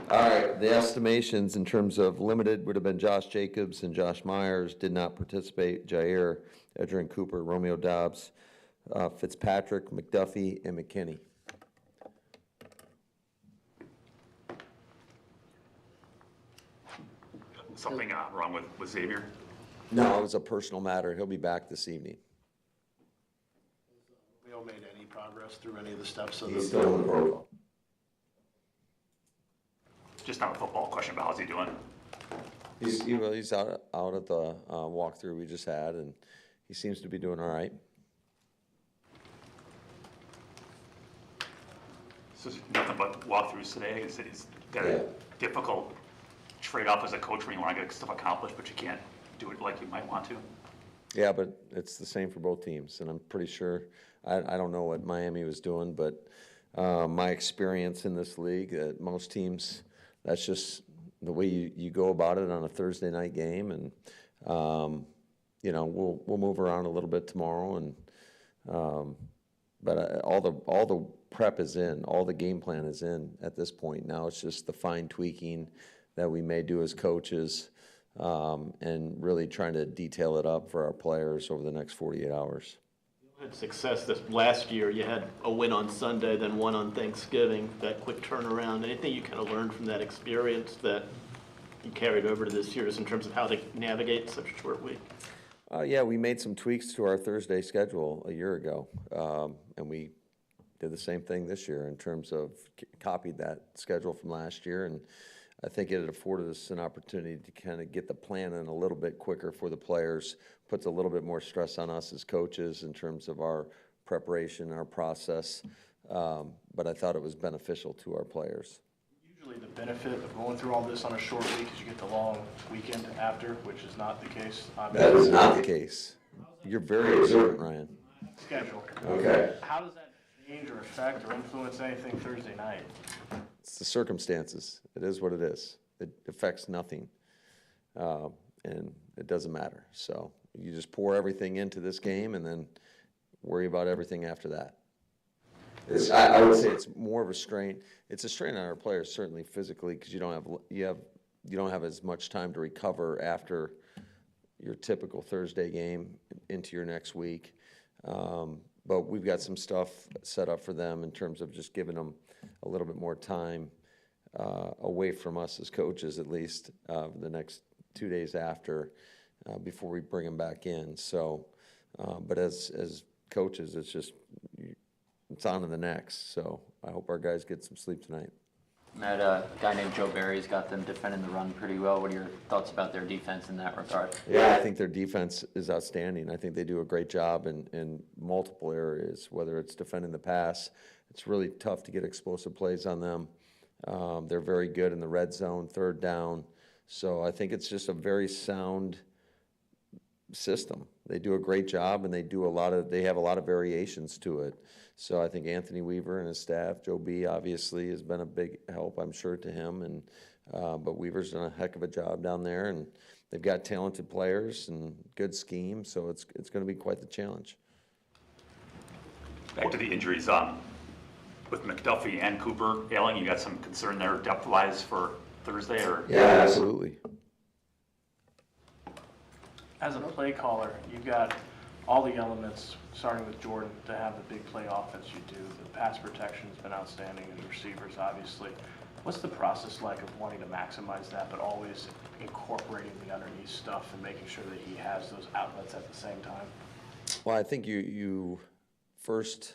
All right, the estimations in terms of limited would have been Josh Jacobs and Josh Myers, did not participate, Jair, Edgerrin Cooper, Romeo Dobbs, Fitzpatrick, McDuffie, and McKinney. Something wrong with Xavier? No, it was a personal matter. He'll be back this evening. Has Romeo made any progress through any of the steps of He's still in the protocol. Just not a football question, but how's he doing? He's out at the walkthrough we just had, and he seems to be doing all right. So nothing but walkthroughs today. Is that Yeah. a difficult trade-off as a coach when you want to get stuff accomplished, but you can't do it like you might want to? Yeah, but it's the same for both teams, and I'm pretty sure, I don't know what Miami was doing, but my experience in this league, most teams, that's just the way you go about it on a Thursday night game, and we'll move around a little bit tomorrow, and but all the prep is in, all the game plan is in at this point. Now it's just the fine tweaking that we may do as coaches, and really trying to detail it up for our players over the next 48 hours. You had success this last year. You had a win on Sunday, then one on Thanksgiving, that quick turnaround. Anything you kind of learned from that experience that you carried over to this year in terms of how to navigate such a short week? Yeah, we made some tweaks to our Thursday schedule a year ago, and we did the same thing this year in terms of copied that schedule from last year, and I think it afforded us an opportunity to kind of get the plan in a little bit quicker for the players, puts a little bit more stress on us as coaches in terms of our preparation, our process, but I thought it was beneficial to our players. Usually the benefit of going through all this on a short week is you get the long weekend after, which is not the case. That is not the case. You're very observant, Ryan. Schedule. Okay. How does that change or affect or influence anything Thursday night? It's the circumstances. It is what it is. It affects nothing, and it doesn't matter. So you just pour everything into this game and then worry about everything after that. I would say it's more of a strain. It's a strain on our players, certainly physically, because you don't have as much time to recover after your typical Thursday game into your next week. But we've got some stuff set up for them in terms of just giving them a little bit more time away from us as coaches, at least the next 2 days after, before we bring them back in. So, but as coaches, it's on to the next. So I hope our guys get some sleep tonight. Matt, a guy named Joe Barry's got them defending the run pretty well. What are your thoughts about their defense in that regard? Yeah, I think their defense is outstanding. I think they do a great job in multiple areas, whether it's defending the pass. It's really tough to get explosive plays on them. They're very good in the red zone, third down. So I think it's just a very sound system. They do a great job, and they have a lot of variations to it. So I think Anthony Weaver and his staff, Joe B. obviously has been a big help, I'm sure, to him. And but Weaver's done a heck of a job down there, and they've got talented players and good scheme. So it's going to be quite the challenge. Back to the injuries, with McDuffie and Cooper ailing, you got some concern there depth-wise for Thursday, or? Yeah, absolutely. As a play caller, you've got all the elements, starting with Jordan, to have the big play offense you do. The pass protection has been outstanding, and the receivers, obviously. What's the process like of wanting to maximize that, but always incorporating the underneath stuff and making sure that he has those outlets at the same time? Well, I think you first,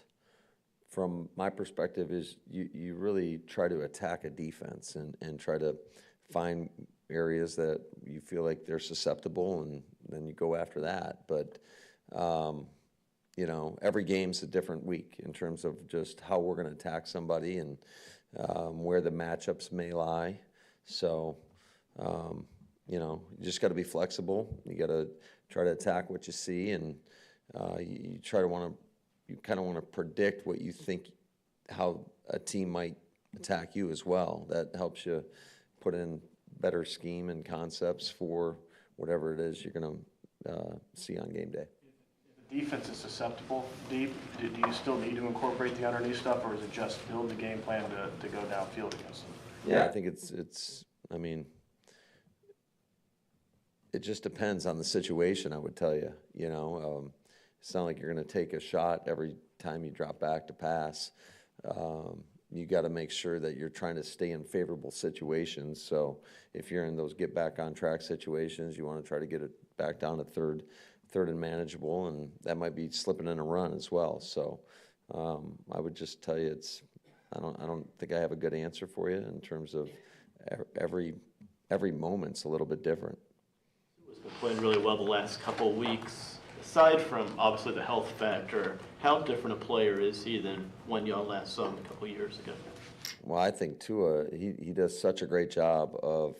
from my perspective, is you really try to attack a defense and try to find areas that you feel like they're susceptible, and then you go after that. But every game's a different week in terms of just how we're going to attack somebody and where the matchups may lie. So, you just got to be flexible. You got to try to attack what you see, and you kind of want to predict what you think, how a team might attack you as well. That helps you put in better scheme and concepts for whatever it is you're going to see on game day. If the defense is susceptible, deep, do you still need to incorporate the underneath stuff, or is it just build the game plan to go downfield against them? Yeah, I think I mean, it just depends on the situation, I would tell you, you know. It's not like you're going to take a shot every time you drop back to pass. You got to make sure that you're trying to stay in favorable situations. So if you're in those get back on track situations, you want to try to get it back down to third and manageable, and that might be slipping in a run as well. So I would just tell you I don't think I have a good answer for you in terms of every moment's a little bit different. He's been playing really well the last couple of weeks. Aside from obviously the health factor, how different a player is he than when y'all last saw him a couple of years ago? Well, I think Tua, he does such a great job of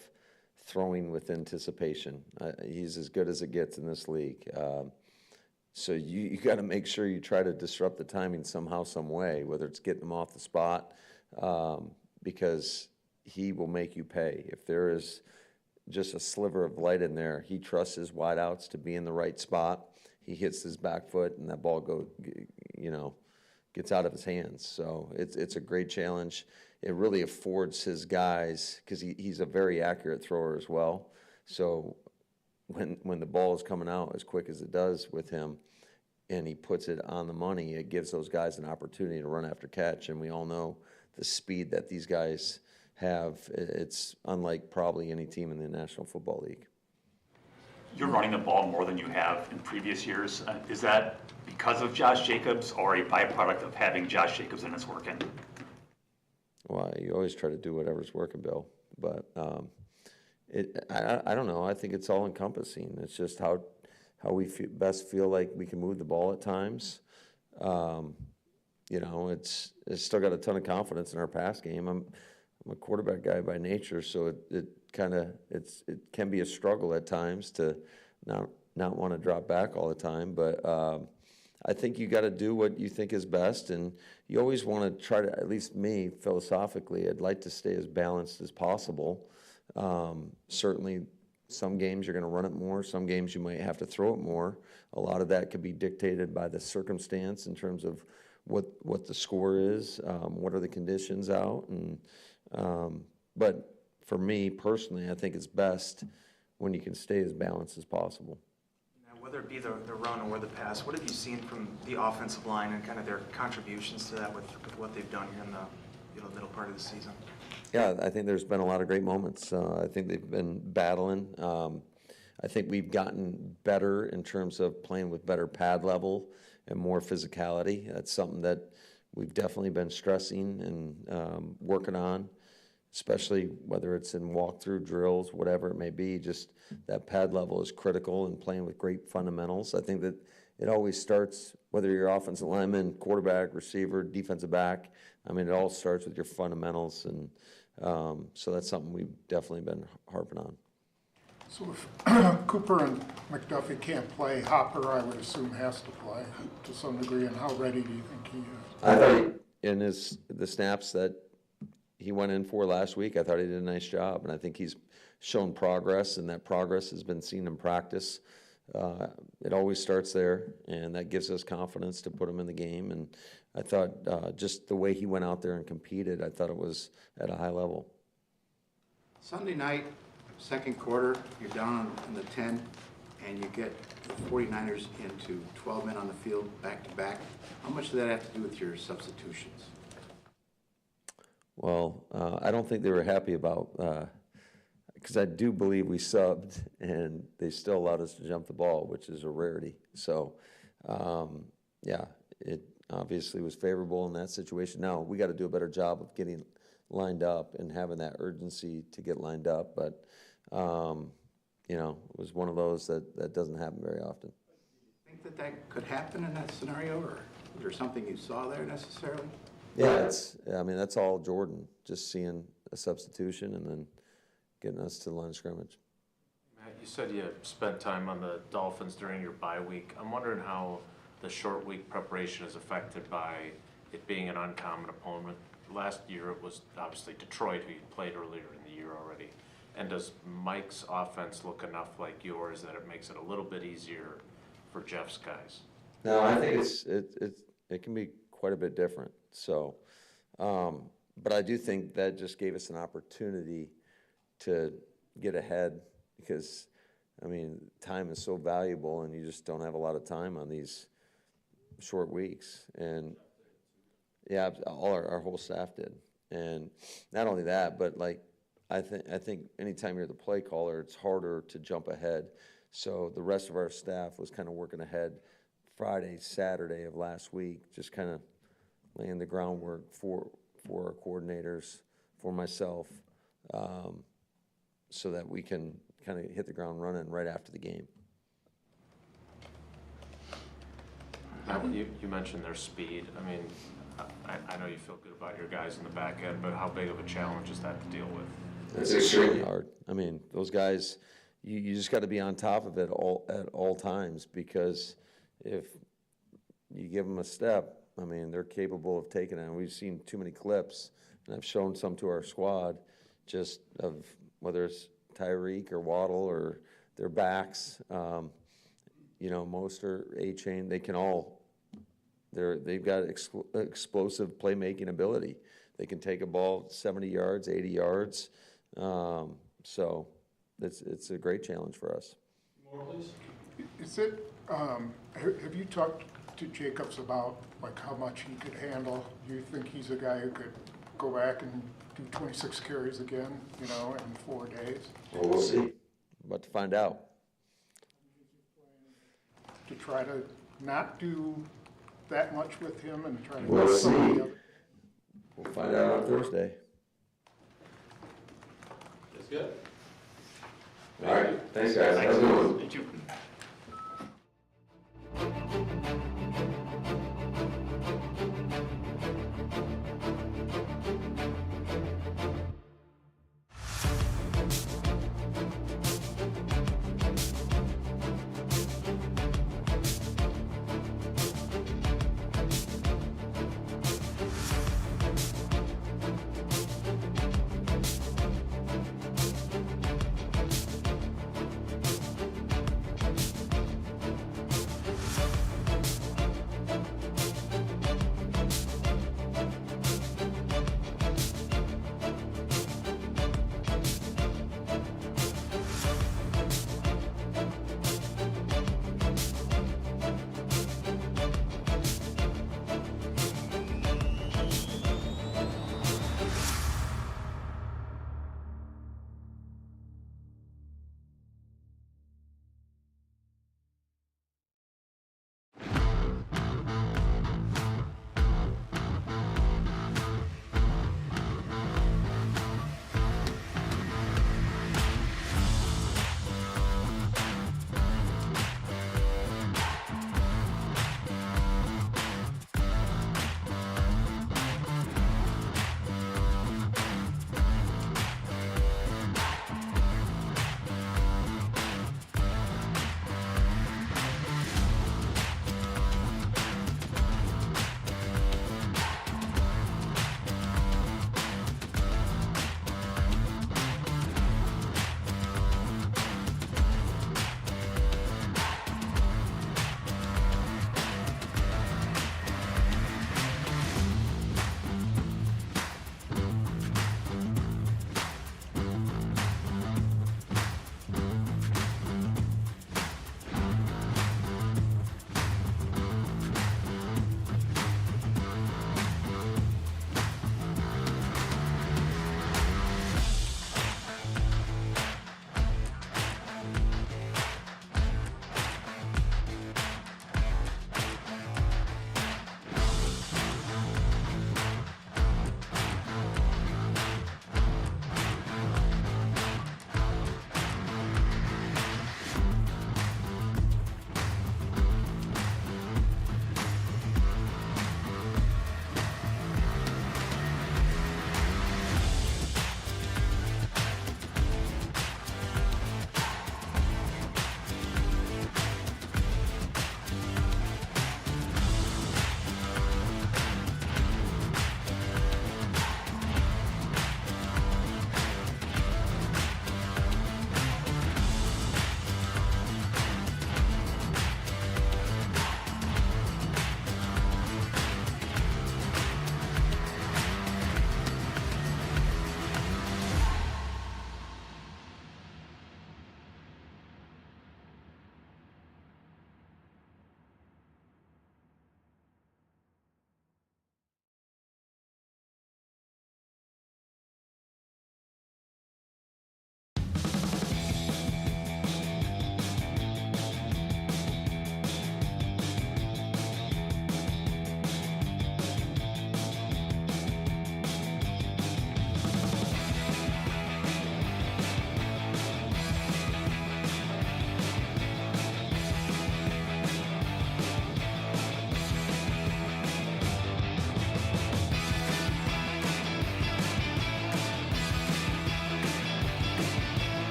throwing with anticipation. He's as good as it gets in this league. So you got to make sure you try to disrupt the timing somehow, some way, whether it's getting him off the spot, because he will make you pay. If there is just a sliver of light in there, he trusts his wideouts to be in the right spot. He hits his back foot, and that ball gets out of his hands. So it's a great challenge. It really affords his guys, because he's a very accurate thrower as well. So when the ball is coming out as quick as it does with him, and he puts it on the money, it gives those guys an opportunity to run after catch. And we all know the speed that these guys have. It's unlike probably any team in the National Football League. You're running the ball more than you have in previous years. Is that because of Josh Jacobs or a byproduct of having Josh Jacobs and it's working? Well, you always try to do whatever's working, Bill. But I don't know. I think it's all encompassing. It's just how we best feel like we can move the ball at times. It's still got a ton of confidence in our pass game. I'm a quarterback guy by nature, so it can be a struggle at times to not want to drop back all the time. But I think you got to do what you think is best, and you always want to try to, at least me, philosophically, I'd like to stay as balanced as possible. Certainly, some games you're going to run it more. Some games you might have to throw it more. A lot of that could be dictated by the circumstance in terms of what the score is, what are the conditions out, and but for me personally, I think it's best when you can stay as balanced as possible. Now, whether it be the run or the pass, what have you seen from the offensive line and kind of their contributions to that with what they've done here in the middle part of the season? Yeah, I think there's been a lot of great moments. I think they've been battling. I think we've gotten better in terms of playing with better pad level and more physicality. That's something that we've definitely been stressing and working on, especially whether it's in walkthrough drills, whatever it may be. Just that pad level is critical in playing with great fundamentals. I think that it always starts, whether you're offensive lineman, quarterback, receiver, defensive back. I mean, it all starts with your fundamentals, and so that's something we've definitely been harping on. So if Cooper and McDuffie can't play, Hopper, I would assume, has to play to some degree. And how ready do you think he is? I thought in the snaps that he went in for last week, I thought he did a nice job, and I think he's shown progress, and that progress has been seen in practice. It always starts there, and that gives us confidence to put him in the game. And I thought just the way he went out there and competed, I thought it was at a high level. Sunday night, second quarter, you're down in the 10, and you get the 49ers into 12 men on the field back-to-back. How much does that have to do with your substitutions? Well, I don't think they were happy about, because I do believe we subbed, and they still allowed us to jump the ball, which is a rarity. So, yeah, it obviously was favorable in that situation. Now, we got to do a better job of getting lined up and having that urgency to get lined up, but it was one of those that doesn't happen very often. Do you think that could happen in that scenario, or was there something you saw there necessarily? Yeah, that's all Jordan, just seeing a substitution and then getting us to the line of scrimmage. Matt, you said you spent time on the Dolphins during your bye week. I'm wondering how the short week preparation is affected by it being an uncommon opponent. Last year it was obviously Detroit, who you played earlier in the year already. And does Mike's offense look enough like yours that it makes it a little bit easier for Jeff's guys? No, I think it can be quite a bit different. So, But I do think that just gave us an opportunity to get ahead because, I mean, time is so valuable and you just don't have a lot of time on these short weeks. And yeah, all our whole staff did. And not only that, but like, I think anytime you're the play caller, it's harder to jump ahead. So the rest of our staff was kind of working ahead Friday, Saturday of last week, just kind of laying the groundwork for our coordinators, for myself, so that we can kind of hit the ground running right after the game. Now, you mentioned their speed. I mean, I know you feel good about your guys in the back end, but how big of a challenge is that to deal with? It's extremely hard. I mean, those guys, you just got to be on top of it at all times, because if you give them a step, I mean, they're capable of taking it. And we've seen too many clips, and I've shown some to our squad, just of whether it's Tyreek or Waddle or their backs, Mostert, A-Chain, they can all, they've got explosive playmaking ability. They can take a ball 70 yards, 80 yards. So it's a great challenge for us. More, please. Is it, have you talked to Jacobs about like how much he could handle? Do you think he's a guy who could go back and do 26 carries again, in 4 days? Well, we'll see. About to find out. To try to not do that much with him and try to We'll get some of see. the other. We'll find out on Thursday. That's good. All right. Thanks, guys. Have a good one. Thank you.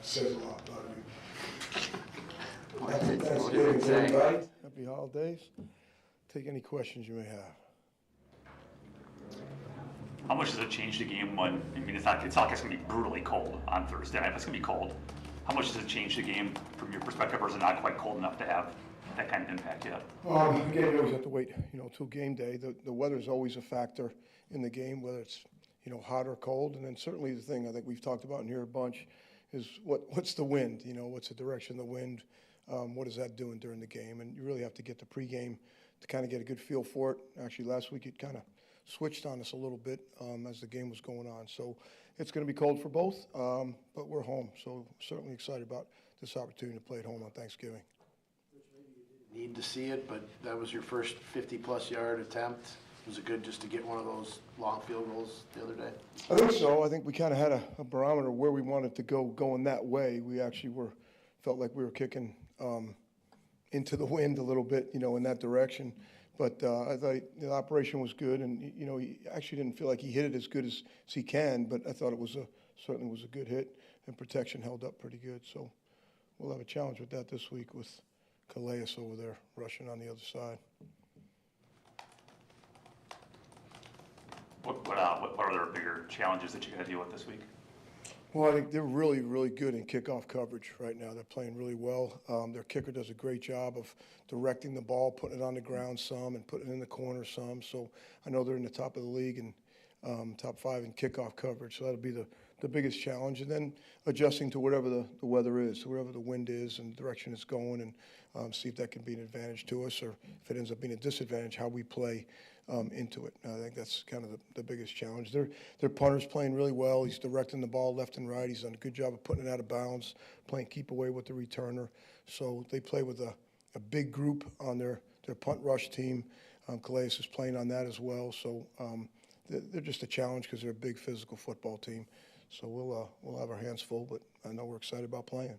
says a lot about you. Happy What does it Thanksgiving, say? everybody. Happy holidays. Take any questions you may have. How much does it change the game when, I mean, it's not like it's gonna be brutally cold on Thursday night, but it's gonna be cold. How much does it change the game from your perspective, or is it not quite cold enough to have that kind of impact yet? Again, you always have to wait, till game day. The weather's always a factor in the game, whether it's, hot or cold. And then certainly the thing I think we've talked about in here a bunch is what's the wind? What's the direction of the wind? What is that doing during the game? And you really have to get the pregame to kind of get a good feel for it. Actually, last week it kind of switched on us a little bit as the game was going on. So it's going to be cold for both, but we're home. So certainly excited about this opportunity to play at home on Thanksgiving. Need to see it, but that was your first 50-plus yard attempt. Was it good just to get one of those long field goals the other day? I think so. I think we kind of had a barometer where we wanted to go going that way. We actually felt like we were kicking into the wind a little bit, in that direction. But I thought the operation was good, and he actually didn't feel like he hit it as good as he can. But I thought it was certainly was a good hit, and protection held up pretty good. So we'll have a challenge with that this week with Calais over there rushing on the other side. What are their bigger challenges that you gotta deal with this week? Well, I think they're really, really good in kickoff coverage right now. They're playing really well. Their kicker does a great job of directing the ball, putting it on the ground some, and putting it in the corner some. So I know they're in the top of the league and top 5 in kickoff coverage. So that'll be the biggest challenge. And then adjusting to whatever the weather is, wherever the wind is and the direction it's going, and see if that can be an advantage to us, or if it ends up being a disadvantage, how we play into it. I think that's kind of the biggest challenge. Their punter's playing really well. He's directing the ball left and right. He's done a good job of putting it out of bounds, playing keep away with the returner. So they play with a big group on their punt rush team. Calais is playing on that as well. So they're just a challenge because they're a big physical football team. So we'll have our hands full, but I know we're excited about playing.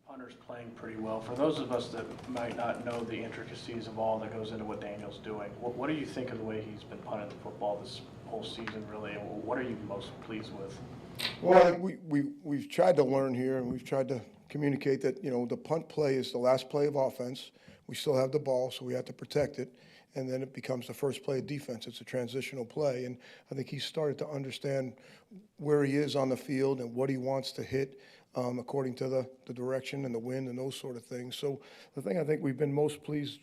Punter's playing pretty well. For those of us that might not know the intricacies of all that goes into what Daniel's doing, what do you think of the way he's been punting the football this whole season, really, and what are you most pleased with? Well, I think we've tried to learn here, and we've tried to communicate that, the punt play is the last play of offense. We still have the ball, so we have to protect it, and then it becomes the first play of defense. It's a transitional play, and I think he's started to understand where he is on the field and what he wants to hit according to the direction and the wind and those sort of things. So the thing I think we've been most pleased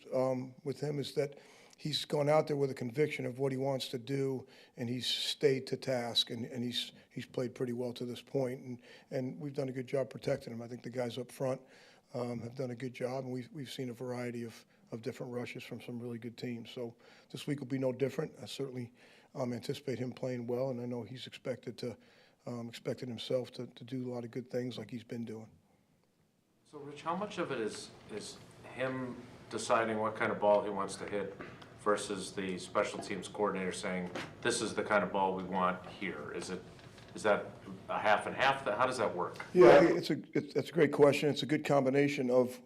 with him is that he's gone out there with a conviction of what he wants to do, and he's stayed to task, and he's played pretty well to this point, and we've done a good job protecting him. I think the guys up front have done a good job, and we've seen a variety of different rushes from some really good teams. So this week will be no different. I certainly anticipate him playing well, and I know he's expected himself to do a lot of good things like he's been doing. So Rich, how much of it is him deciding what kind of ball he wants to hit versus the special teams coordinator saying, this is the kind of ball we want here? Is that a half and half? How does that work? Yeah, that's a great question. It's a good combination of,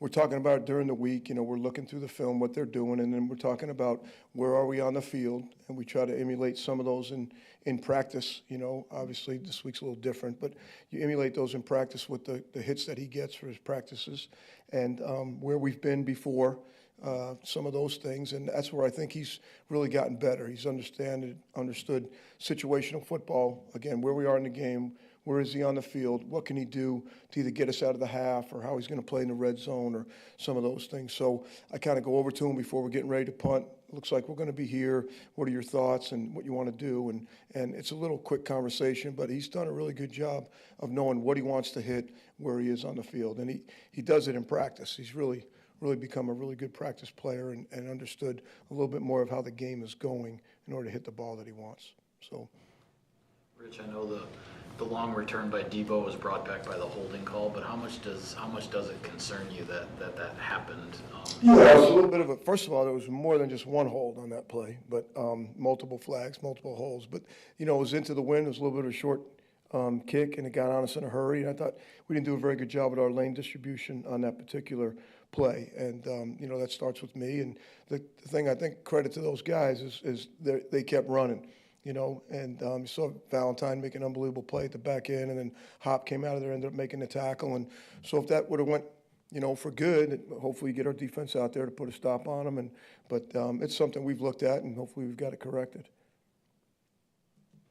we're talking about during the week, we're looking through the film, what they're doing, and then we're talking about where are we on the field, and we try to emulate some of those in practice. Obviously this week's a little different, but you emulate those in practice with the hits that he gets for his practices, and where we've been before, some of those things, and that's where I think he's really gotten better. He's understood situational football, again, where we are in the game, where is he on the field, what can he do to either get us out of the half, or how he's going to play in the red zone, or some of those things. So I kind of go over to him before we're getting ready to punt. Looks like we're going to be here. What are your thoughts and what you want to do? And it's a little quick conversation, but he's done a really good job of knowing what he wants to hit, where he is on the field. And he does it in practice. He's really become a really good practice player and understood a little bit more of how the game is going in order to hit the ball that he wants. So, Rich, I know the long return by Debo was brought back by the holding call, but how much does it concern you that happened? Yeah, it was a little bit of a, first of all, there was more than just one hold on that play, but multiple flags, multiple holds. But, it was into the wind. It was a little bit of a short kick, and it got on us in a hurry. And I thought we didn't do a very good job with our lane distribution on that particular play. And, that starts with me. And the thing I think credit to those guys is they kept running. you know, and you saw Valentine make an unbelievable play at the back end, and then Hop came out of there, ended up making the tackle. And so if that would have went, you know, for good, hopefully get our defense out there to put a stop on them. But it's something we've looked at, and hopefully we've got it corrected.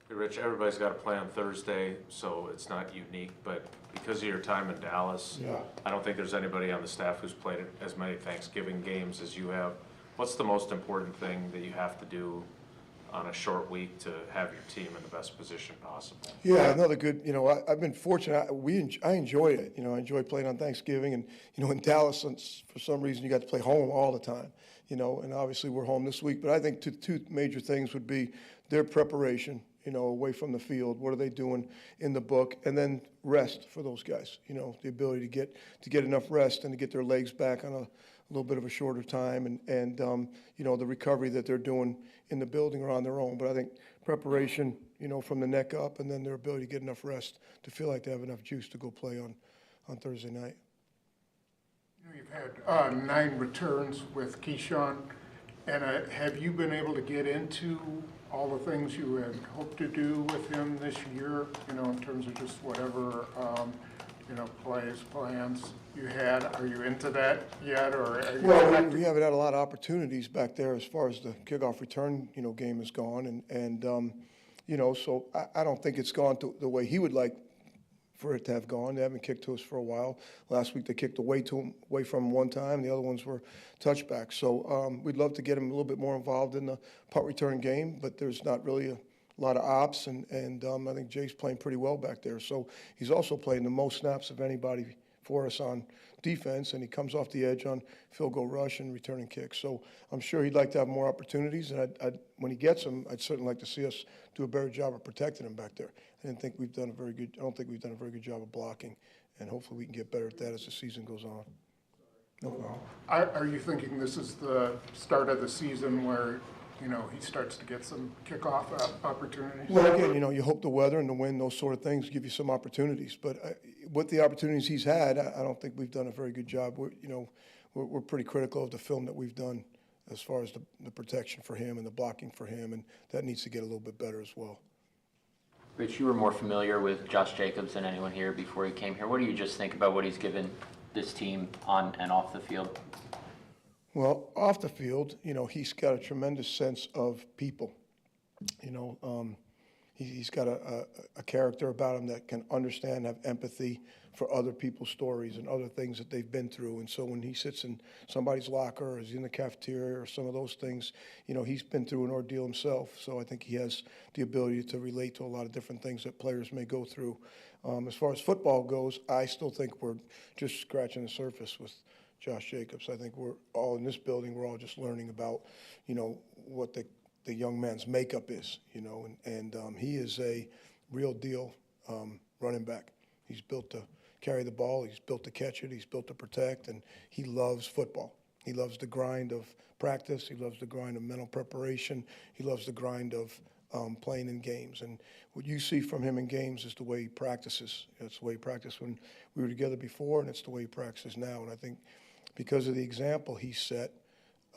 Hey, Rich, everybody's got to play on Thursday, so it's not unique, but because of your time in Dallas, Yeah. I don't think there's anybody on the staff who's played as many Thanksgiving games as you have. What's the most important thing that you have to do on a short week to have your team in the best position possible? Yeah, another good, you know, I've been fortunate. I enjoy it. You know, I enjoy playing on Thanksgiving. And, you know, in Dallas, since for some reason you got to play home all the time, you know, and obviously we're home this week. But I think two major things would be their preparation, you know, away from the field. What are they doing in the book? And then rest for those guys, you know, the ability to get enough rest and to get their legs back on a little bit of a shorter time, and you know, the recovery that they're doing in the building or on their own. But I think preparation, you know, from the neck up, and then their ability to get enough rest to feel like they have enough juice to go play on Thursday night. You know, you've had 9 returns with Keyshawn, and have you been able to get into all the things you had hoped to do with him this year, you know, in terms of just whatever, you know, plays, plans you had? Are you into that yet, or are you? Well, we haven't had a lot of opportunities back there as far as the kickoff return, you know, game has gone, and you know, so I don't think it's gone the way he would like for it to have gone. They haven't kicked to us for a while. Last week they kicked away from him one time. The other ones were touchbacks. So we'd love to get him a little bit more involved in the punt return game, but there's not really a lot of ops, and I think Jay's playing pretty well back there. So he's also playing the most snaps of anybody for us on defense, and he comes off the edge on field goal rush and returning kicks. So I'm sure he'd like to have more opportunities, and when he gets them, I'd certainly like to see us do a better job of protecting him back there. I don't think we've done a very good job of blocking, and hopefully we can get better at that as the season goes on. No problem. Are you thinking this is the start of the season where, you know, he starts to get some kickoff opportunities? Well, again, you know, you hope the weather and the wind, those sort of things, give you some opportunities. But with the opportunities he's had, I don't think we've done a very good job. We're pretty critical of the film that we've done as far as the protection for him and the blocking for him, and that needs to get a little bit better as well. Rich, you were more familiar with Josh Jacobs than anyone here before he came here. What do you just think about what he's given this team on and off the field? Well, off the field, you know, he's got a tremendous sense of people. You know, he's got a character about him that can understand, have empathy for other people's stories and other things that they've been through. And so when he sits in somebody's locker or is in the cafeteria or some of those things, you know, he's been through an ordeal himself. So I think he has the ability to relate to a lot of different things that players may go through. As far as football goes, I still think we're just scratching the surface with Josh Jacobs. I think we're all in this building, we're all just learning about, you know, what the young man's makeup is, you know, and he is a real deal running back. He's built to carry the ball, he's built to catch it, he's built to protect, and he loves football. He loves the grind of practice, he loves the grind of mental preparation, he loves the grind of playing in games. And what you see from him in games is the way he practices. It's the way he practiced when we were together before, and it's the way he practices now. And I think because of the example he set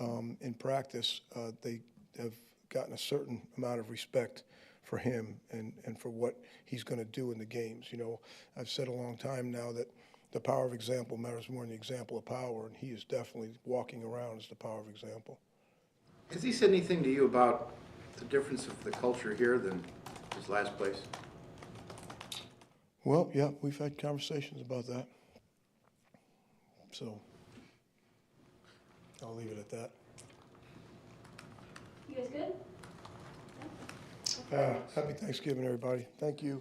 in practice, they have gotten a certain amount of respect for him and for what he's going to do in the games. You know, I've said a long time now that the power of example matters more than the example of power, and he is definitely walking around as the power of example. Has he said anything to you about the difference of the culture here than his last place? Well, yeah, we've had conversations about that. So I'll leave it at that. You guys good? Happy Thanksgiving, everybody. Thank you.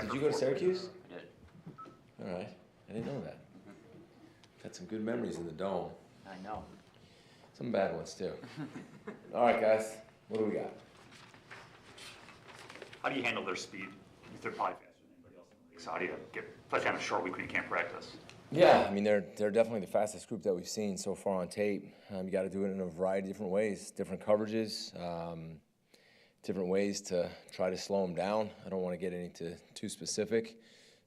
Did you go to Syracuse? I did. All right, I didn't know that. Had some good memories in the Dome. I know. Some bad ones too. All right, guys, what do we got? How do you handle their speed? They're probably faster than anybody else in the league, so how do you get, especially on a short week when you can't practice? Yeah, I mean, they're definitely the fastest group that we've seen so far on tape. You got to do it in a variety of different ways, different coverages, different ways to try to slow them down. I don't want to get into too specific,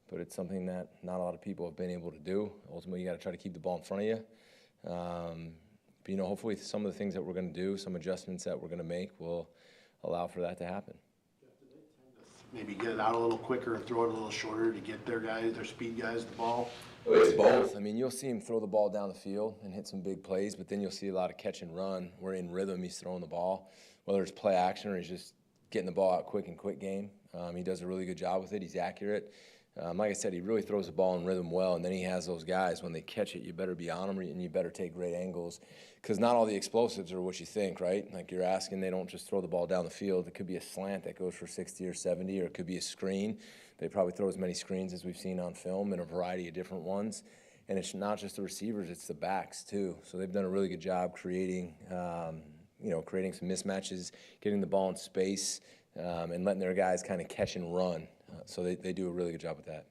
but it's something that not a lot of people have been able to do. Ultimately, you got to try to keep the ball in front of you. But, you know, hopefully some of the things that we're going to do, some adjustments that we're going to make will allow for that to happen. Maybe get it out a little quicker and throw it a little shorter to get their guys, their speed guys, the ball. It's both. I mean, you'll see him throw the ball down the field and hit some big plays, but then you'll see a lot of catch and run where in rhythm he's throwing the ball, whether it's play action or he's just getting the ball out quick and quick game. He does a really good job with it. He's accurate. Like I said, he really throws the ball in rhythm well, and then he has those guys, when they catch it, you better be on them and you better take great angles, because not all the explosives are what you think, right? Like you're asking, they don't just throw the ball down the field. It could be a slant that goes for 60 or 70, or it could be a screen. They probably throw as many screens as we've seen on film in a variety of different ones. And it's not just the receivers, it's the backs too. So they've done a really good job creating, creating some mismatches, getting the ball in space, and letting their guys kind of catch and run. So they do a really good job with that.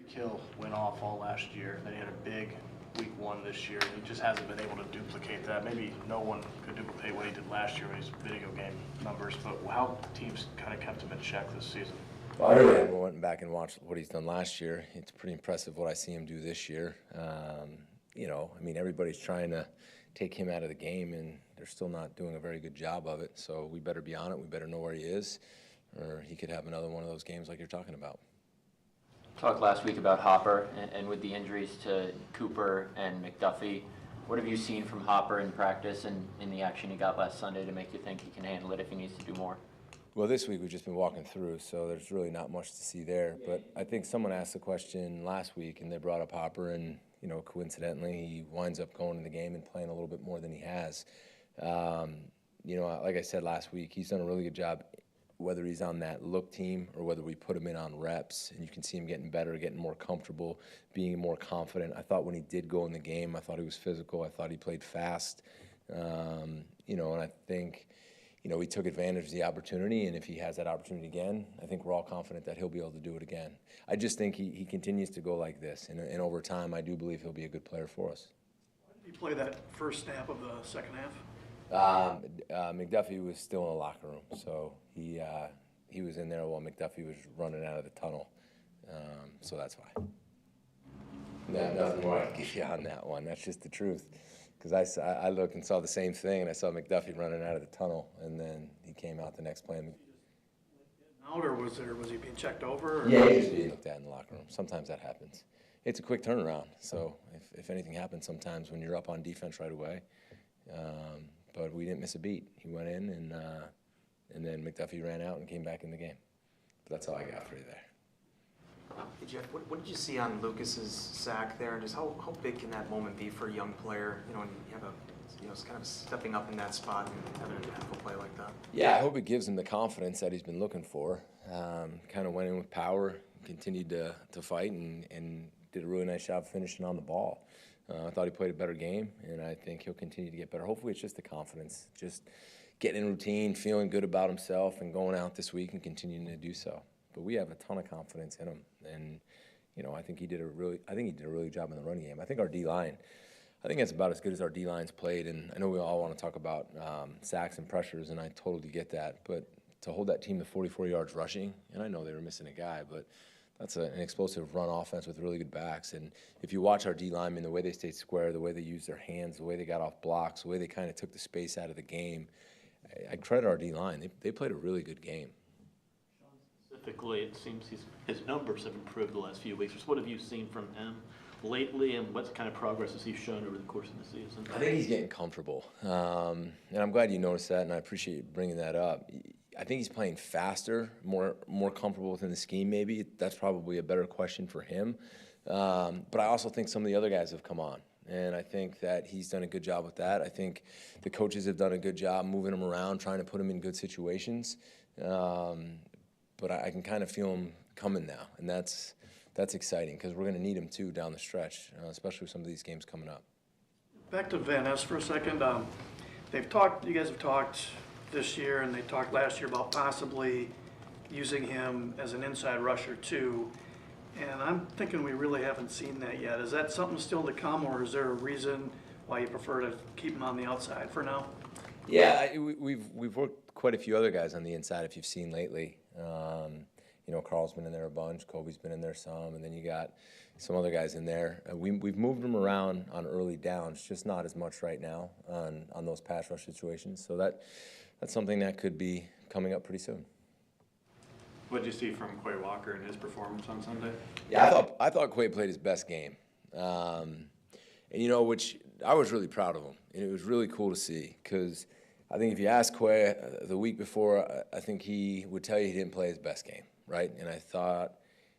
Tyreek Hill went off all last year, then he had a big week one this year. He just hasn't been able to duplicate that. Maybe no one could duplicate what he did last year with his video game numbers, but how teams kind of kept him in check this season? Well, I really went back and watched what he's done last year. It's pretty impressive what I see him do this year. I mean, everybody's trying to take him out of the game, and they're still not doing a very good job of it. So we better be on it. We better know where he is, or he could have another one of those games like you're talking about. Talked last week about Hopper, and with the injuries to Cooper and McDuffie, what have you seen from Hopper in practice and in the action he got last Sunday to make you think he can handle it if he needs to do more? Well, this week we've just been walking through, so there's really not much to see there. But I think someone asked the question last week, and they brought up Hopper, and coincidentally, he winds up going in the game and playing a little bit more than he has. Like I said last week, he's done a really good job, whether he's on that look team or whether we put him in on reps, and you can see him getting better, getting more comfortable, being more confident. I thought when he did go in the game, I thought he was physical. I thought he played fast. And I think he took advantage of the opportunity, and if he has that opportunity again, I think we're all confident that he'll be able to do it again. I just think he continues to go like this, and over time, I do believe he'll be a good player for us. Why did he play that first snap of the second half? McDuffie was still in the locker room, so he was in there while McDuffie was running out of the tunnel, so that's why. Nothing more I can give you on that one. That's just the truth. Because I looked and saw the same thing, and I saw McDuffie running out of the tunnel, and then he came out the next play. Out, or was he being checked over? Or? Yeah, he was being looked at in the locker room. Sometimes that happens. It's a quick turnaround, so if anything happens sometimes when you're up on defense right away. But we didn't miss a beat. He went in, and then McDuffie ran out and came back in the game. But that's all I got for you there. Hey Jeff, what did you see on Lucas's sack there, and just how big can that moment be for a young player? And you have it's kind of stepping up in that spot and having an impactful play like that. Yeah, I hope it gives him the confidence that he's been looking for. Kind of went in with power, continued to fight, and did a really nice job finishing on the ball. I thought he played a better game, and I think he'll continue to get better. Hopefully, it's just the confidence, just getting in routine, feeling good about himself, and going out this week and continuing to do so. But we have a ton of confidence in him, and I think he did a really job in the running game. I think our D-line, I think that's about as good as our D-line's played, and I know we all want to talk about sacks and pressures, and I totally get that. But to hold that team to 44 yards rushing, and I know they were missing a guy, but that's an explosive run offense with really good backs. And if you watch our D-linemen, the way they stayed square, the way they used their hands, the way they got off blocks, the way they kind of took the space out of the game, I credit our D-line. They played a really good game. Specifically, it seems his numbers have improved the last few weeks. Just what have you seen from him lately, and what kind of progress has he shown over the course of the season? I think he's getting comfortable, and I'm glad you noticed that, and I appreciate you bringing that up. I think he's playing faster, more comfortable within the scheme maybe. That's probably a better question for him. But I also think some of the other guys have come on, and I think that he's done a good job with that. I think the coaches have done a good job moving him around, trying to put him in good situations. But I can kind of feel him coming now, and that's exciting because we're going to need him too down the stretch, especially with some of these games coming up. Back to Van Ness for a second. You guys have talked this year and they talked last year about possibly using him as an inside rusher too. And I'm thinking we really haven't seen that yet. Is that something still to come, or is there a reason why you prefer to keep him on the outside for now? Yeah, we've worked quite a few other guys on the inside if you've seen lately. You know, Carl's been in there a bunch, Kobe's been in there some, and then you got some other guys in there. We've moved them around on early downs, just not as much right now on those pass rush situations. So that's something that could be coming up pretty soon. What did you see from Quay Walker in his performance on Sunday? Yeah, I thought Quay played his best game, and you know, which I was really proud of him, and it was really cool to see because I think if you ask Quay the week before, I think he would tell you he didn't play his best game, right? And I thought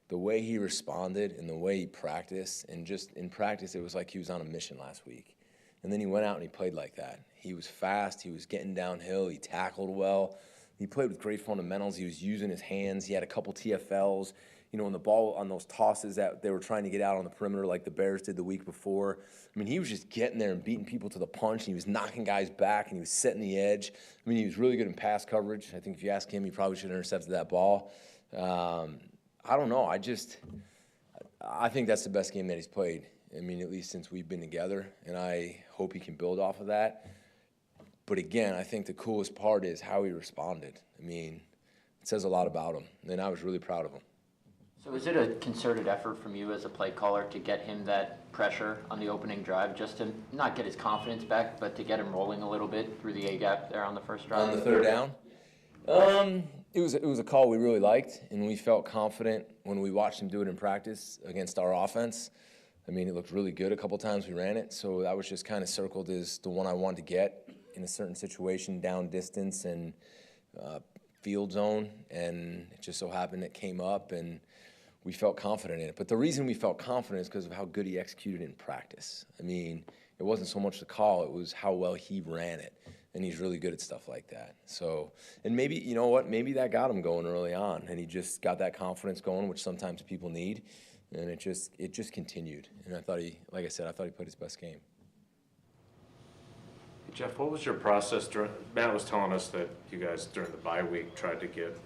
the way he responded and the way he practiced, and just in practice, it was like he was on a mission last week, and then he went out and he played like that. He was fast, he was getting downhill, he tackled well. He played with great fundamentals. He was using his hands. He had a couple TFLs, you know, on the ball, on those tosses that they were trying to get out on the perimeter like the Bears did the week before. I mean, he was just getting there and beating people to the punch, and he was knocking guys back, and he was setting the edge. I mean, he was really good in pass coverage. I think if you ask him, he probably should have intercepted that ball. I don't know. I think that's the best game that he's played. I mean, at least since we've been together, and I hope he can build off of that. But again, I think the coolest part is how he responded. I mean, it says a lot about him, and I was really proud of him. So is it a concerted effort from you as a play caller to get him that pressure on the opening drive, just to not get his confidence back, but to get him rolling a little bit through the A-gap there on the first drive? On the third down? It was a call we really liked, and we felt confident when we watched him do it in practice against our offense. I mean, it looked really good a couple times we ran it, so that was just kind of circled as the one I wanted to get in a certain situation, down distance and field zone, and it just so happened it came up, and we felt confident in it. But the reason we felt confident is because of how good he executed in practice. I mean, it wasn't so much the call, it was how well he ran it, and he's really good at stuff like that. So, and maybe, you know what, maybe that got him going early on, and he just got that confidence going, which sometimes people need, and it just continued. And I thought like I said, I thought he played his best game. Jeff, what was your process during, Matt was telling us that you guys during the bye week tried to get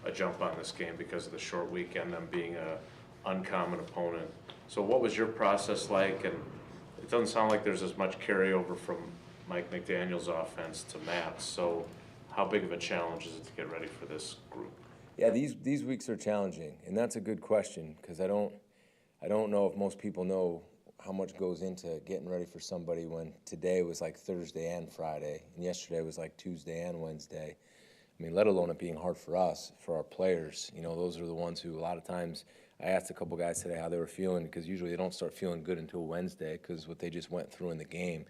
a jump on this game because of the short week and them being a uncommon opponent. So what was your process like? And it doesn't sound like there's as much carryover from Mike McDaniel's offense to Matt's. So how big of a challenge is it to get ready for this group? Yeah, these weeks are challenging, and that's a good question because I don't know if most people know how much goes into getting ready for somebody when today was like Thursday and Friday, and yesterday was like Tuesday and Wednesday. I mean, let alone it being hard for us, for our players. You know, those are the ones who a lot of times, I asked a couple guys today how they were feeling because usually they don't start feeling good until Wednesday because what they just went through in the game.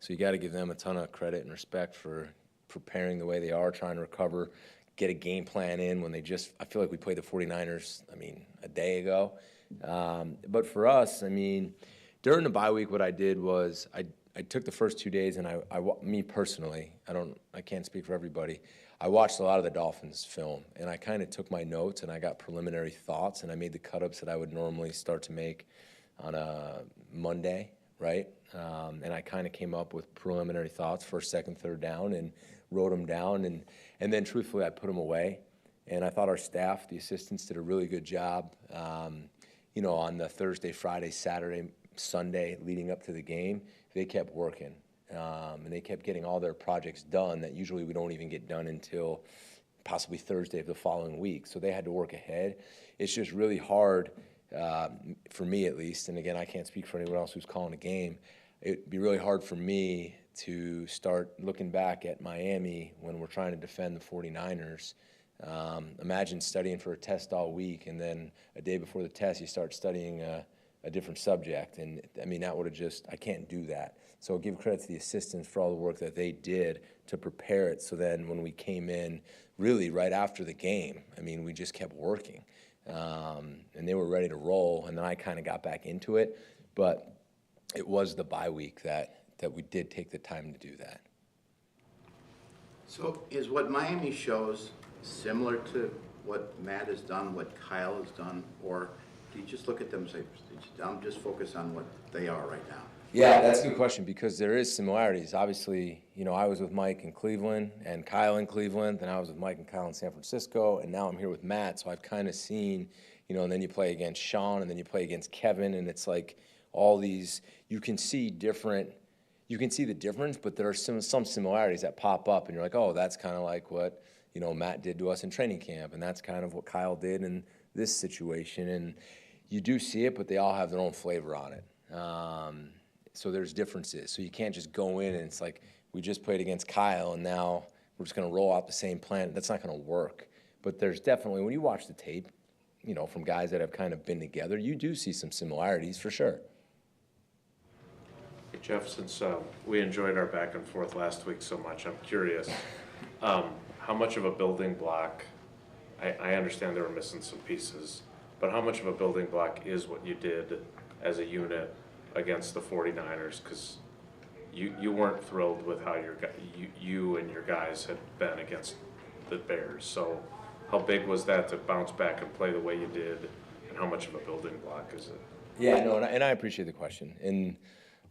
So you got to give them a ton of credit and respect for preparing the way they are, trying to recover, get a game plan in when I feel like we played the 49ers, I mean, a day ago. But for us, I mean, during the bye week, what I did was I took the first 2 days, and me personally, I can't speak for everybody, I watched a lot of the Dolphins film, and I kind of took my notes, and I got preliminary thoughts, and I made the cut-ups that I would normally start to make on a Monday, right? And I kind of came up with preliminary thoughts, first, second, third down, and wrote them down, and then truthfully, I put them away. And I thought our staff, the assistants, did a really good job, you know, on the Thursday, Friday, Saturday, Sunday leading up to the game. They kept working, and they kept getting all their projects done that usually we don't even get done until possibly Thursday of the following week. So they had to work ahead. It's just really hard, for me at least, and again, I can't speak for anyone else who's calling a game. It'd be really hard for me to start looking back at Miami when we're trying to defend the 49ers. Imagine studying for a test all week, and then a day before the test, you start studying a different subject. And I mean, that would have I can't do that. So I'll give credit to the assistants for all the work that they did to prepare it. So then when we came in, really right after the game, I mean, we just kept working. And they were ready to roll, and then I kind of got back into it. But it was the bye week that we did take the time to do that. So is what Miami shows similar to what Matt has done, what Kyle has done, or do you just look at them and say, I'm just focused on what they are right now? Yeah, that's a good question because there is similarities. Obviously, I was with Mike in Cleveland and Kyle in Cleveland, then I was with Mike and Kyle in San Francisco, and now I'm here with Matt, so I've kind of seen, and then you play against Sean, and then you play against Kevin, and it's like all these, you can see the difference, but there are some similarities that pop up, and you're like, oh, that's kind of like what, Matt did to us in training camp, and that's kind of what Kyle did in this situation, and you do see it, but they all have their own flavor on it. So there's differences. So you can't just go in and it's like, we just played against Kyle and now we're just going to roll out the same plan. That's not going to work. But there's definitely, when you watch the tape, from guys that have kind of been together, you do see some similarities for sure. Hey, Jeff, since we enjoyed our back and forth last week so much, I'm curious, how much of a building block, I understand they were missing some pieces, but how much of a building block is what you did as a unit against the 49ers, because you weren't thrilled with how you and your guys had been against the Bears. So how big was that to bounce back and play the way you did, and how much of a building block is it? Yeah, no, and I appreciate the question. And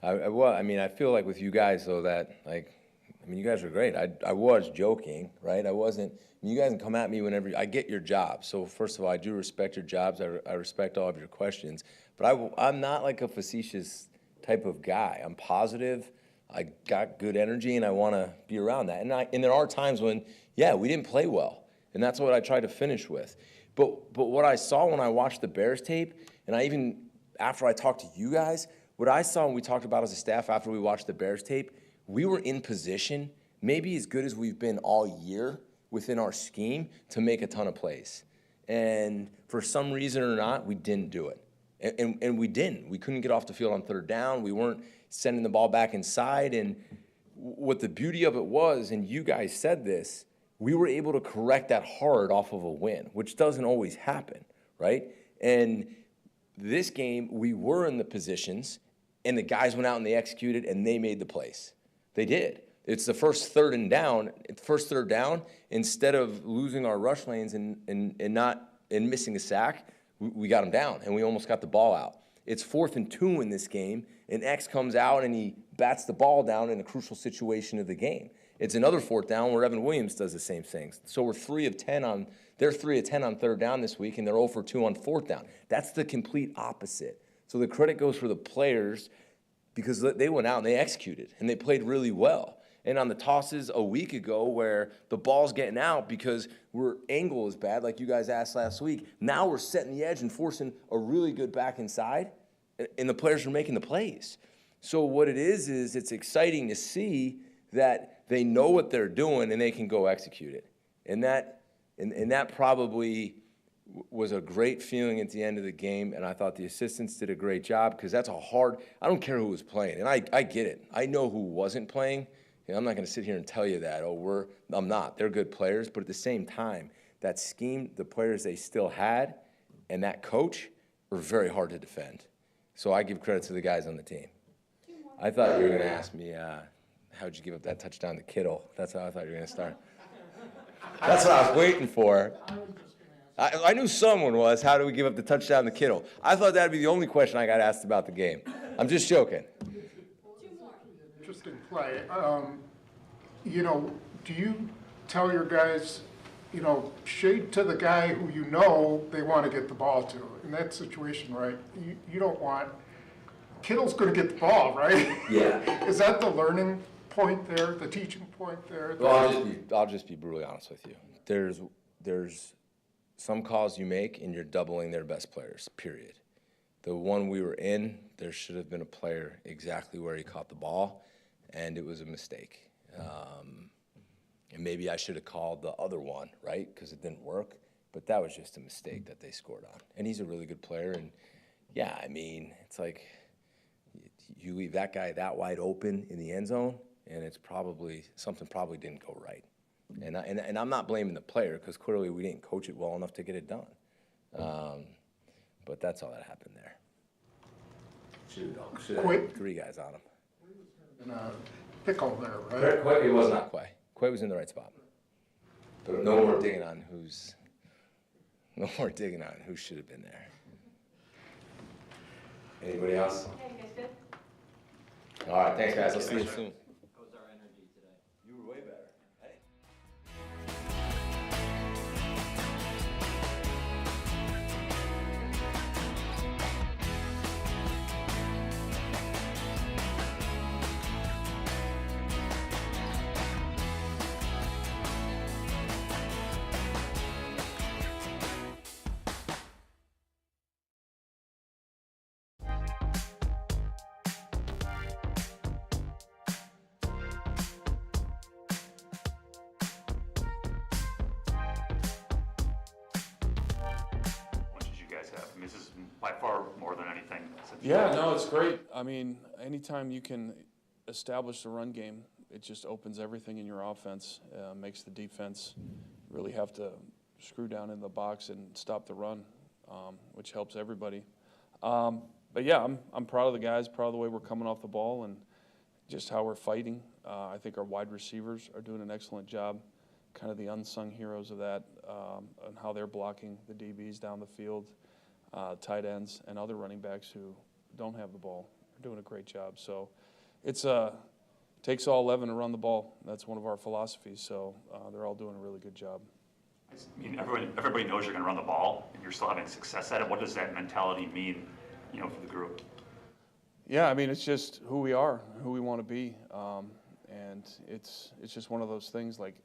I feel like with you guys, though, that, you guys are great. I was joking, right? You guys can come at me whenever, I get your job. So first of all, I do respect your jobs. I respect all of your questions. But I'm not like a facetious type of guy. I'm positive. I got good energy, and I want to be around that. And there are times when, we didn't play well. And that's what I try to finish with. But what I saw when I watched the Bears tape, and after I talked to you guys, what I saw and we talked about as a staff after we watched the Bears tape, we were in position, maybe as good as we've been all year within our scheme, to make a ton of plays. And for some reason or not, we didn't do it. And we didn't. We couldn't get off the field on third down. We weren't sending the ball back inside. And what the beauty of it was, and you guys said this, we were able to correct that hard off of a win, which doesn't always happen, right? And this game, we were in the positions, and the guys went out and they executed, and they made the plays. They did. It's the first third down, instead of losing our rush lanes and missing a sack, we got them down, and we almost got the ball out. It's 4th and 2 in this game, and X comes out and he bats the ball down in a crucial situation of the game. It's another 4th down where Evan Williams does the same thing. So we're 3 of 10 on third down this week, and they're 0 for 2 on 4th down. That's the complete opposite. So the credit goes for the players because they went out and they executed, and they played really well. And on the tosses a week ago where the ball's getting out because our angle is bad, like you guys asked last week, now we're setting the edge and forcing a really good back inside, and the players are making the plays. So what it is it's exciting to see that they know what they're doing and they can go execute it. And that probably was a great feeling at the end of the game, and I thought the assistants did a great job because that's I don't care who was playing, and I get it. I know who wasn't playing. I'm not going to sit here and tell you that, I'm not. They're good players, but at the same time, that scheme, the players they still had, and that coach were very hard to defend. So I give credit to the guys on the team. I thought you were going to ask me, how'd you give up that touchdown to Kittle? That's how I thought you were going to start. That's what I was waiting for. I knew someone was, how do we give up the touchdown to Kittle? I thought that would be the only question I got asked about the game. I'm just joking. Interesting play. Do you tell your guys, shade to the guy who they want to get the ball to? In that situation, right, you don't want, Kittle's going to get the ball, right? Yeah. Is that the learning point there, the teaching point there? Well, I'll just be brutally honest with you. There's some calls you make, and you're doubling their best players, period. The one we were in, there should have been a player exactly where he caught the ball, and it was a mistake. And maybe I should have called the other one, right, because it didn't work. But that was just a mistake that they scored on. And he's a really good player. And, it's like you leave that guy that wide open in the end zone, and it's something probably didn't go right. And I'm not blaming the player because clearly we didn't coach it well enough to get it done. But that's all that happened there. Should have 3 guys on him. In a pickle there, right? It was not Quay. Quay was in the right spot. But no more digging on who should have been there. Anybody else? Hey, you guys good? All right, thanks, guys. I'll see you soon. How was our energy today? You were way better. What did you guys have? I mean, this is by far more than anything. Since Yeah, no, it's great. I mean, anytime you can establish the run game, it just opens everything in your offense, makes the defense really have to screw down in the box and stop the run, which helps everybody. But yeah, I'm proud of the guys, proud of the way we're coming off the ball and just how we're fighting. I think our wide receivers are doing an excellent job, kind of the unsung heroes of that, and how they're blocking the DBs down the field, tight ends, and other running backs who don't have the ball are doing a great job. So it's takes all 11 to run the ball. That's one of our philosophies. So they're all doing a really good job. I mean, everybody knows you're going to run the ball, and you're still having success at it. What does that mentality mean, you know, for the group? Yeah, I mean, it's just who we are, who we want to be, and it's just one of those things. Like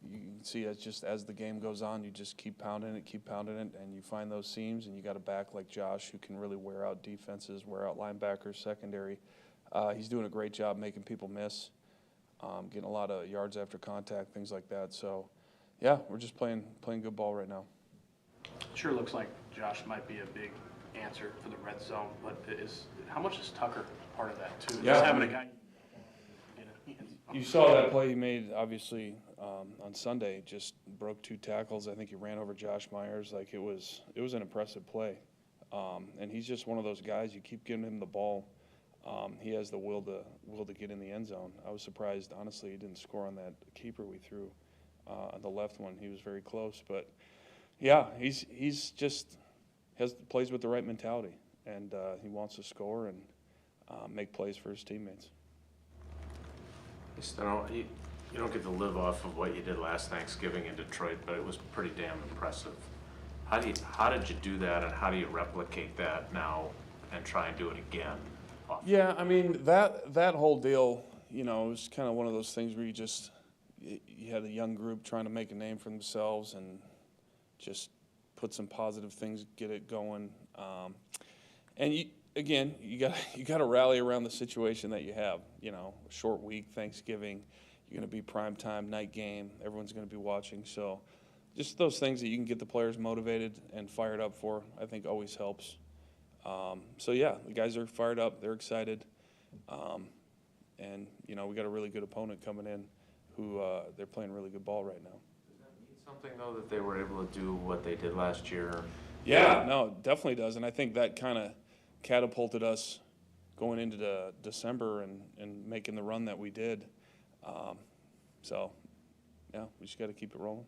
you can see, it's just as the game goes on, you just keep pounding it, and you find those seams, and you got a back like Josh who can really wear out defenses, wear out linebackers, secondary. He's doing a great job making people miss, getting a lot of yards after contact, things like that. So, yeah, we're just playing good ball right now. Sure looks like Josh might be a big answer for the red zone, but how much is Tucker part of that too? Yeah, Just having a guy. You saw that play he made, obviously, on Sunday. Just broke 2 tackles. I think he ran over Josh Myers. Like it was an impressive play, and he's just one of those guys. You keep giving him the ball. He has the will to get in the end zone. I was surprised, honestly, he didn't score on that keeper we threw on the left one. He was very close, but yeah, he's just plays with the right mentality, and he wants to score and make plays for his teammates. You don't get to live off of what you did last Thanksgiving in Detroit, but it was pretty damn impressive. How did you do that, and how do you replicate that now and try and do it again? Yeah, I mean, that whole deal, you know, it was kind of one of those things where you had a young group trying to make a name for themselves and just put some positive things, get it going. And you got to rally around the situation that you have. You know, a short week, Thanksgiving, you're going to be prime time, night game. Everyone's going to be watching. So just those things that you can get the players motivated and fired up for, I think always helps. So yeah, the guys are fired up. They're excited. And, you know, we got a really good opponent coming in who they're playing really good ball right now. Does that mean something, though, that they were able to do what they did last year? Yeah, no, it definitely does. And I think that kind of catapulted us going into December and making the run that we did. So, yeah, we just got to keep it rolling.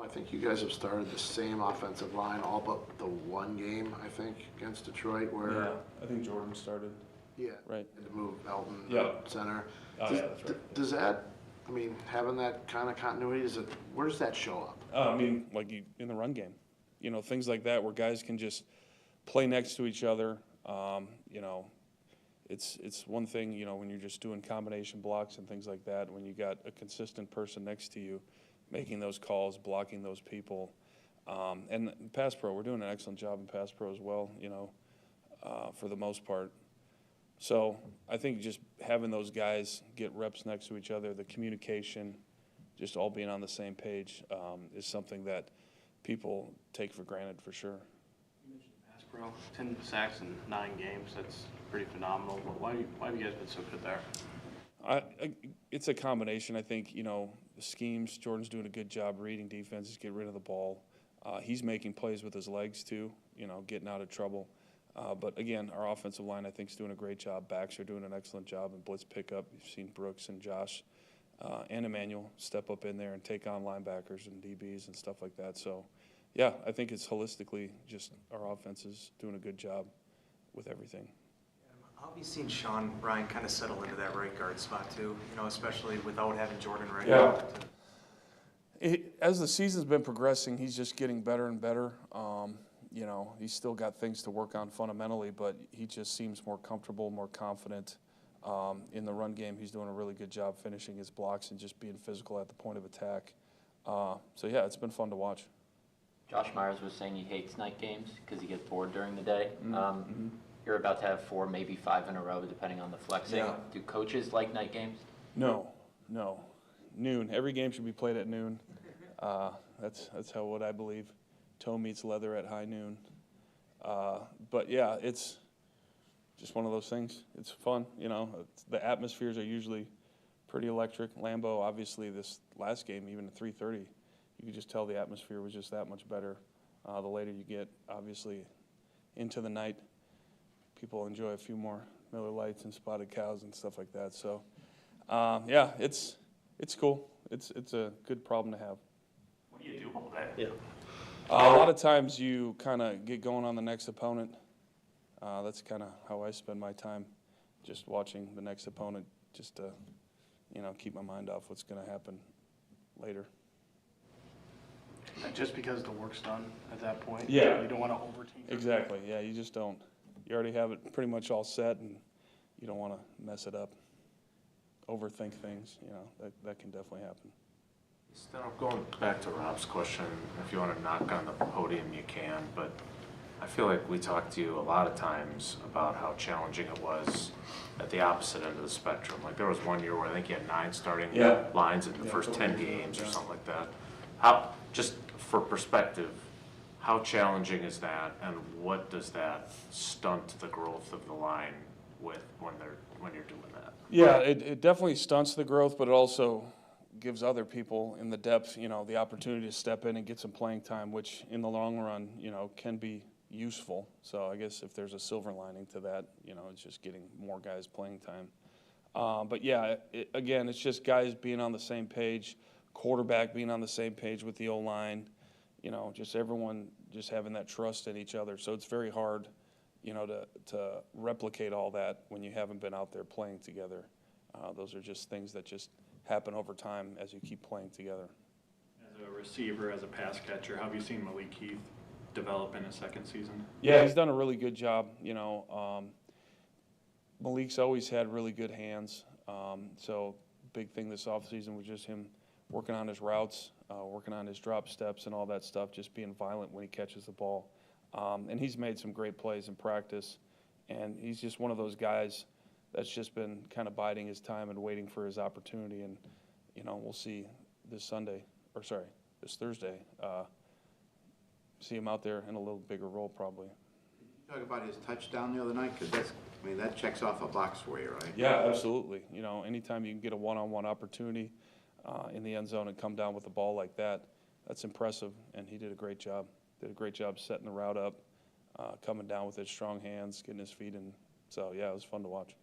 I think you guys have started the same offensive line all but the one game, I think, against Detroit where. Yeah, I think Jordan started. Yeah. Right. And to move Elton Yeah. center. Oh, yeah, that's right. Does that, I mean, having that kind of continuity, where does that show up? I mean, like in the run game, you know, things like that where guys can just play next to each other. You know, it's one thing, you know, when you're just doing combination blocks and things like that, when you got a consistent person next to you, making those calls, blocking those people. And pass pro, we're doing an excellent job in pass pro as well, you know, for the most part. So I think just having those guys get reps next to each other, the communication, just all being on the same page is something that people take for granted for sure. You mentioned pass pro, 10 sacks in 9 games. That's pretty phenomenal. Why have you guys been so good there? It's a combination. I think, you know, the schemes, Jordan's doing a good job reading defenses, get rid of the ball. He's making plays with his legs too, you know, getting out of trouble. But again, our offensive line, I think, is doing a great job. Backs are doing an excellent job in blitz pickup. You've seen Brooks and Josh and Emmanuel step up in there and take on linebackers and DBs and stuff like that. So, yeah, I think it's holistically just our offense is doing a good job with everything. How have you seen Sean Ryan kind of settle into that right guard spot too? You know, especially without having Jordan right now. As the season's been progressing, he's just getting better and better. You know, he's still got things to work on fundamentally, but he just seems more comfortable, more confident. In the run game, he's doing a really good job finishing his blocks and just being physical at the point of attack. So yeah, it's been fun to watch. Josh Myers was saying he hates night games because he gets bored during the day. You're about to have 4, maybe 5 in a row, depending on the flexing. Yeah. Do coaches like night games? No. Noon. Every game should be played at noon. That's what I believe. Toe meets leather at high noon. But yeah, it's just one of those things. It's fun, you know. The atmospheres are usually pretty electric. Lambeau, obviously, this last game, even at 3:30, you could just tell the atmosphere was just that much better. The later you get, obviously, into the night, people enjoy a few more Miller Lights and spotted cows and stuff like that. So, yeah, it's cool. It's a good problem to have. What do you do all day? Yeah. A lot of times you kind of get going on the next opponent. That's kind of how I spend my time, just watching the next opponent, just to, you know, keep my mind off what's going to happen later. Just because the work's done at that point? Yeah. You don't want to overtake it? Exactly, yeah, you just don't. You already have it pretty much all set, and you don't want to mess it up, overthink things, you know, that can definitely happen. Instead of going back to Rob's question, if you want to knock on the podium, you can, but I feel like we talked to you a lot of times about how challenging it was at the opposite end of the spectrum. Like there was one year where I think you had 9 starting lines in the first 10 games or something like that. How, just for perspective, how challenging is that, and what does that stunt the growth of the line with when you're doing that? Yeah, it definitely stunts the growth, but it also gives other people in the depth, you know, the opportunity to step in and get some playing time, which in the long run, you know, can be useful. So I guess if there's a silver lining to that, you know, it's just getting more guys playing time. But yeah, again, it's just guys being on the same page, quarterback being on the same page with the O-line, you know, just everyone just having that trust in each other. So it's very hard, you know, to replicate all that when you haven't been out there playing together. Those are just things that just happen over time as you keep playing together. As a receiver, as a pass catcher, how have you seen Malik Heath develop in his second season? Yeah, he's done a really good job. You know, Malik's always had really good hands. So big thing this offseason was just him working on his routes, working on his drop steps and all that stuff, just being violent when he catches the ball. And he's made some great plays in practice. And he's just one of those guys that's just been kind of biding his time and waiting for his opportunity. And, you know, we'll see this Thursday, see him out there in a little bigger role probably. Talk about his touchdown the other night, because that checks off a box for you, right? Yeah, absolutely. You know, anytime you can get a one-on-one opportunity in the end zone and come down with the ball like that, that's impressive, and he did a great job. Did a great job setting the route up, coming down with his strong hands, getting his feet in. So, yeah, it was fun to watch.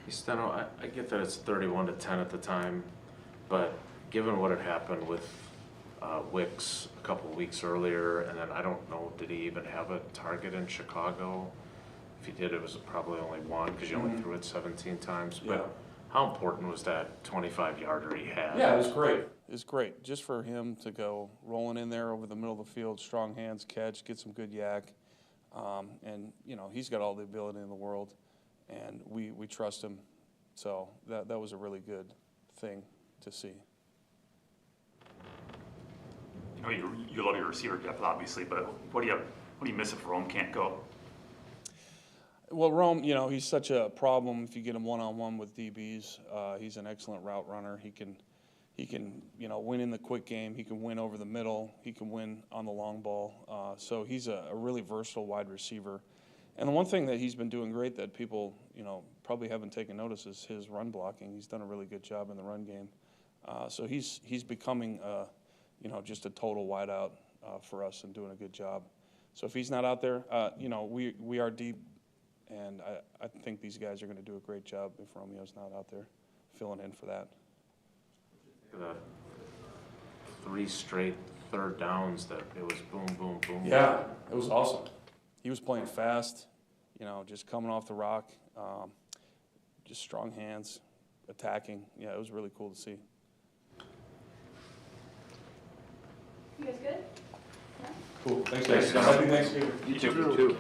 Steno, I get that it's 31-10 at the time, but given what had happened with Wicks a couple of weeks earlier, and then I don't know, did he even have a target in Chicago? If he did, it was probably only one because you only threw it 17 times. But how important was that 25-yarder he had? Yeah, it was great. It was great just for him to go rolling in there over the middle of the field, strong hands, catch, get some good yak. And, you know, he's got all the ability in the world, and we trust him. So that was a really good thing to see. You know, you love your receiver depth, obviously, but what do you miss if Rome can't go? Well, Rome, you know, he's such a problem if you get him one-on-one with DBs. He's an excellent route runner. He can, you know, win in the quick game. He can win over the middle. He can win on the long ball. So he's a really versatile wide receiver. And the one thing that he's been doing great that people, you know, probably haven't taken notice is his run blocking. He's done a really good job in the run game. So he's becoming, you know, just a total wideout for us and doing a good job. So if he's not out there, you know, we are deep, and I think these guys are going to do a great job if Romeo's not out there filling in for that. The 3 straight third downs that it was boom, boom, boom. Yeah, it was awesome. He was playing fast. you know, just coming off the rock, just strong hands, attacking. Yeah, it was really cool to see. You guys good? Cool, thanks guys. Happy Thanksgiving. You too.